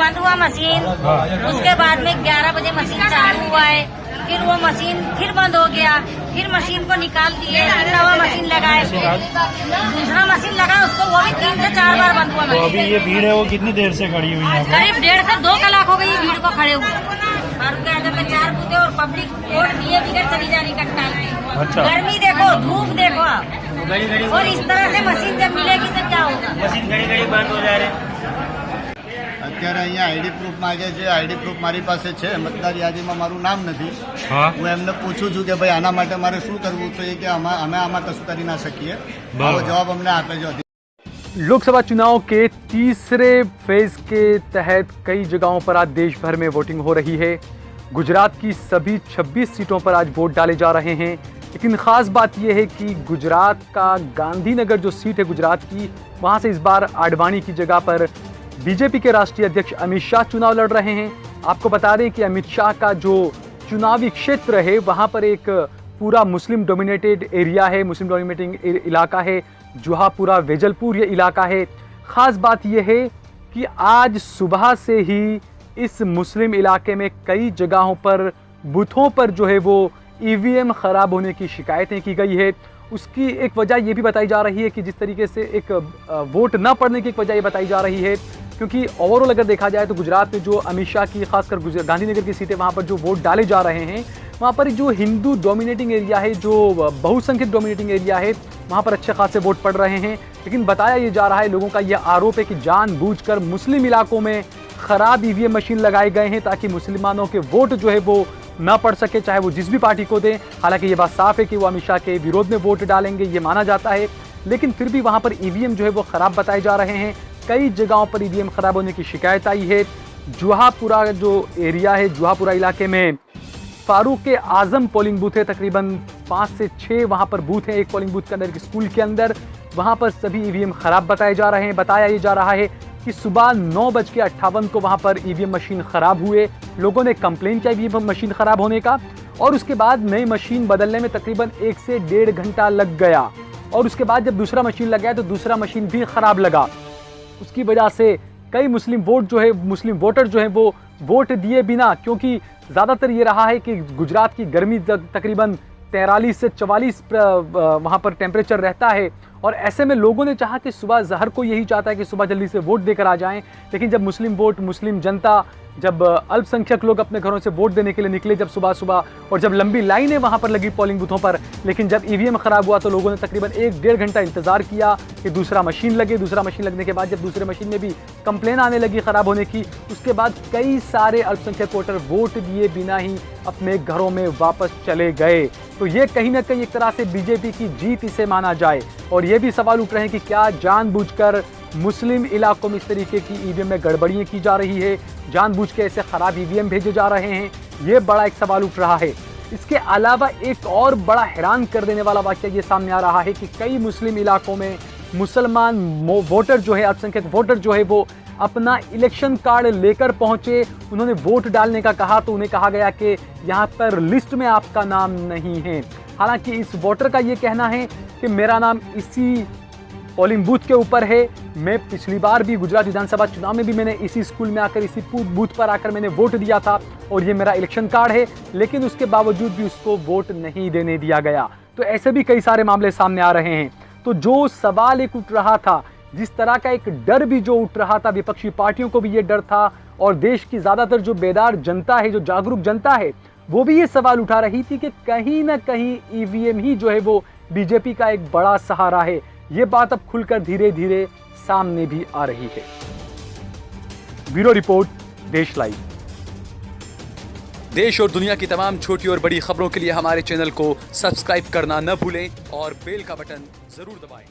बंद हुआ मशीन, उसके बाद में 11 बजे मशीन चालू हुआ है, फिर वो मशीन फिर बंद हो गया, फिर मशीन को निकाल दिए, फिर नवा मशीन लगाए, दूसरा मशीन लगा उसको, वो भी 3 से 4 बार बंद हुआ। तो अभी ये भीड़ है वो कितनी देर से खड़ी हुई है? करीब 1.5 से 2 कलाक हो गई भीड़ को खड़े हुए। और जब 4 बूथे और पब्लिक वोट दिए बिगड़ चली जा रही कट्टाल में। अच्छा। गर्मी देखो, धूप देखो आप, और इस तरह से मशीन जब मिलेगी तो क्या होगा? मशीन घड़ी घड़ी बंद हो जा रहे। અત્યારે અહીંયા આઈડી પ્રૂફ માગે છે, આઈડી પ્રૂફ મારી પાસે છે, મતદાર યાદીમાં મારું નામ નથી। હું એમને પૂછું છું કે ભાઈ આના માટે મારે શું કરવું, તો એ કે અમે આમાં કશું કરી ના શકીએ। આવો જવાબ અમને આપે છે। लोकसभा चुनाव के तीसरे फेज के तहत कई जगहों पर आज देश भर में वोटिंग हो रही है। गुजरात की सभी 26 सीटों पर आज वोट डाले जा रहे हैं, लेकिन खास बात यह है कि गुजरात का गांधीनगर जो सीट है गुजरात की, वहां से इस बार आडवाणी की जगह पर बीजेपी के राष्ट्रीय अध्यक्ष अमित शाह चुनाव लड़ रहे हैं। आपको बता दें कि अमित शाह का जो चुनावी क्षेत्र है वहां पर एक पूरा मुस्लिम डोमिनेटेड एरिया है, मुस्लिम डोमिनेटिंग इलाका है, जुहापुरा वेजलपुर ये इलाका है। ख़ास बात यह है कि आज सुबह से ही इस मुस्लिम इलाके में कई जगहों पर बूथों पर जो है वो ईवीएम ख़राब होने की शिकायतें की गई है। उसकी एक वजह ये भी बताई जा रही है कि जिस तरीके से एक वोट न पड़ने की एक वजह ये बताई जा रही है, क्योंकि ओवरऑल अगर देखा जाए तो गुजरात में जो अमित शाह की खासकर गांधीनगर की सीटें वहाँ पर जो वोट डाले जा रहे हैं, वहाँ पर जो हिंदू डोमिनेटिंग एरिया है, जो बहुसंख्यक डोमिनेटिंग एरिया है, वहाँ पर अच्छे खासे वोट पड़ रहे हैं। लेकिन बताया ये जा रहा है, लोगों का यह आरोप है कि जानबूझकर मुस्लिम इलाकों में खराब ईवीएम मशीन लगाए गए हैं ताकि मुसलमानों के वोट जो है वो न पड़ सके, चाहे वो जिस भी पार्टी को दें। हालांकि ये बात साफ है कि वो अमित शाह के विरोध में वोट डालेंगे, ये माना जाता है, लेकिन फिर भी वहाँ पर ईवीएम जो है वो खराब बताए जा रहे हैं। कई जगहों पर ईवीएम खराब होने की शिकायत आई है। जुहापुरा जो एरिया है, जुहापुरा इलाके में फारूक आजम पोलिंग बूथ है, तकरीबन 5 से 6 वहाँ पर बूथ है एक पोलिंग बूथ के अंदर, एक स्कूल के अंदर। वहाँ पर सभी ईवीएम खराब बताए जा रहे हैं। बताया ये जा रहा है कि सुबह 9:58 को वहाँ पर ईवीएम मशीन खराब हुए। लोगों ने कंप्लेन किया ईवीएम मशीन खराब होने का, और उसके बाद नई मशीन बदलने में तकरीबन 1 से 1.5 घंटा लग गया। और उसके बाद जब दूसरा मशीन लग गया तो दूसरा मशीन भी खराब लगा। उसकी वजह से कई मुस्लिम वोटर जो है वो वोट दिए बिना, क्योंकि ज़्यादातर ये रहा है कि गुजरात की गर्मी तकरीबन 43 से 44 वहाँ पर टेम्परेचर रहता है, और ऐसे में लोगों ने चाहा कि सुबह हर कोई यही चाहता है कि सुबह जल्दी से वोट देकर आ जाएं। लेकिन जब मुस्लिम जनता, जब अल्पसंख्यक लोग अपने घरों से वोट देने के लिए निकले जब सुबह, और जब लंबी लाइनें वहाँ पर लगी पोलिंग बूथों पर, लेकिन जब ईवीएम खराब हुआ तो लोगों ने तकरीबन 1-1.5 घंटा इंतज़ार किया कि दूसरा मशीन लगे। दूसरा मशीन लगने के बाद जब दूसरे मशीन में भी कंप्लेन आने लगी ख़राब होने की, उसके बाद कई सारे अल्पसंख्यक वोटर वोट दिए बिना ही अपने घरों में वापस चले गए। तो ये कहीं ना कहीं एक तरह से बीजेपी की जीत इसे माना जाए। और ये भी सवाल उठ रहे हैं कि क्या जानबूझकर मुस्लिम इलाकों में इस तरीके की ईवीएम में गड़बड़ियाँ की जा रही है, जानबूझ के ऐसे ख़राब ईवीएम भेजे जा रहे हैं, ये बड़ा एक सवाल उठ रहा है। इसके अलावा एक और बड़ा हैरान कर देने वाला वाक़या ये सामने आ रहा है कि कई मुस्लिम इलाकों में मुसलमान वोटर जो है, अल्पसंख्यक वोटर जो है वो अपना इलेक्शन कार्ड लेकर पहुंचे। उन्होंने वोट डालने का कहा तो उन्हें कहा गया कि यहाँ पर लिस्ट में आपका नाम नहीं है। हालांकि इस वोटर का ये कहना है कि मेरा नाम इसी पोलिंग बूथ के ऊपर है, मैं पिछली बार भी गुजरात विधानसभा चुनाव में भी मैंने इसी स्कूल में आकर, इसी बूथ पर आकर मैंने वोट दिया था, और ये मेरा इलेक्शन कार्ड है, लेकिन उसके बावजूद भी उसको वोट नहीं देने दिया गया। तो ऐसे भी कई सारे मामले सामने आ रहे हैं। तो जो सवाल एक उठ रहा था, जिस तरह का एक डर भी जो उठ रहा था, विपक्षी पार्टियों को भी ये डर था, और देश की ज़्यादातर जो बेदार जनता है, जो जागरूक जनता है, वो भी ये सवाल उठा रही थी कि कहीं ना कहीं ईवीएम ही जो है वो बीजेपी का एक बड़ा सहारा है। ये बात अब खुलकर धीरे धीरे सामने भी आ रही है। ब्यूरो रिपोर्ट, देश लाइव। देश और दुनिया की तमाम छोटी और बड़ी खबरों के लिए हमारे चैनल को सब्सक्राइब करना न भूलें और बेल का बटन जरूर दबाएं।